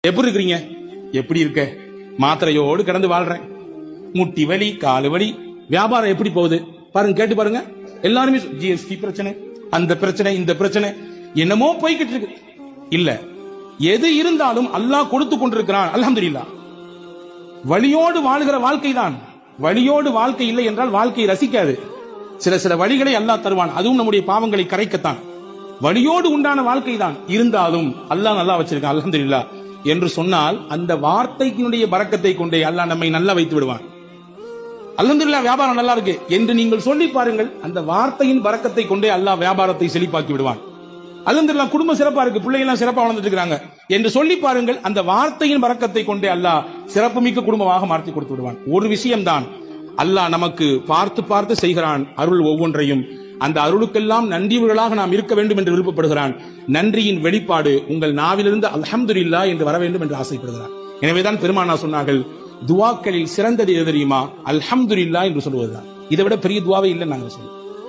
எப்படி இருக்கிறீங்க? எப்படி இருக்க? மாத்திரையோடு கிடந்து வாழ்றேன். முட்டி வலி, காலு வலி. வியாபாரம் எப்படி போகுது பாருங்க, கேட்டு பாருங்க. எல்லாருமே ஜிஎஸ்டி பிரச்சனை, அந்த பிரச்சனை, இந்த பிரச்சனை, என்னமோ போய்கிட்டு இருக்கு. இல்ல, எது இருந்தாலும் அல்லாஹ் கொடுத்து கொண்டிருக்கிறான். அல்ஹம்துலில்லாஹ். வழியோடு வாழ்கிற வாழ்க்கை தான். வழியோடு வாழ்க்கை இல்லை என்றால் வாழ்க்கையை ரசிக்காது. சில வழிகளை அல்லாஹ் தருவான். அதுவும் நம்முடைய பாவங்களை கரைக்கத்தான். வழியோடு உண்டான வாழ்க்கை தான். இருந்தாலும் அல்லாஹ் நல்லா வச்சிருக்கான் அல்ஹம்துலில்லாஹ் என்று சொன்னால் அந்த வார்த்தையினுடைய பரக்கத்தை கொண்டே அல்லாஹ் நம்மை நல்லா வைத்து விடுவான். அல்ஹம்துலில்லாஹ் வியாபாரம் நல்லா இருக்கு என்று நீங்கள் சொல்லி பாருங்கள், அந்த வார்த்தையின் பரக்கத்தை கொண்டே அல்லாஹ் வியாபாரத்தை செழிப்பாக்கி விடுவான். அல்ஹம்துலில்லாஹ் குடும்பம் சிறப்பா இருக்கு, பிள்ளைகள் எல்லாம் சிறப்பா வளர்ந்துட்டு இருக்காங்க என்று சொல்லி பாருங்கள், அந்த வார்த்தையின் பரக்கத்தை கொண்டே அல்லாஹ் சிறப்புமிக்க குடும்பமாக மாற்றி கொடுத்து விடுவான். ஒரு விஷயம்தான், அல்லாஹ் நமக்கு பார்த்து பார்த்து செய்கிறான் அருள் ஒவ்வொன்றையும். அந்த அருளுக்கெல்லாம் நன்றியுள்ளவர்களாக நாம் இருக்க வேண்டும் என்று விருப்பப்படுகிறான். நன்றியின் வெளிப்பாடு உங்கள் நாவிலிருந்து அல்ஹம்துலில்லாஹ் என்று வர வேண்டும் என்று ஆசைப்படுகிறான். எனவேதான் பெருமானார் சொன்னார்கள், துவாக்களில் சிறந்தது எது தெரியுமா? அல்ஹம்துலில்லாஹ் என்று சொல்வதுதான். இதை விட பெரிய துவாவே இல்லை நாங்கள் சொல்லுவோம்.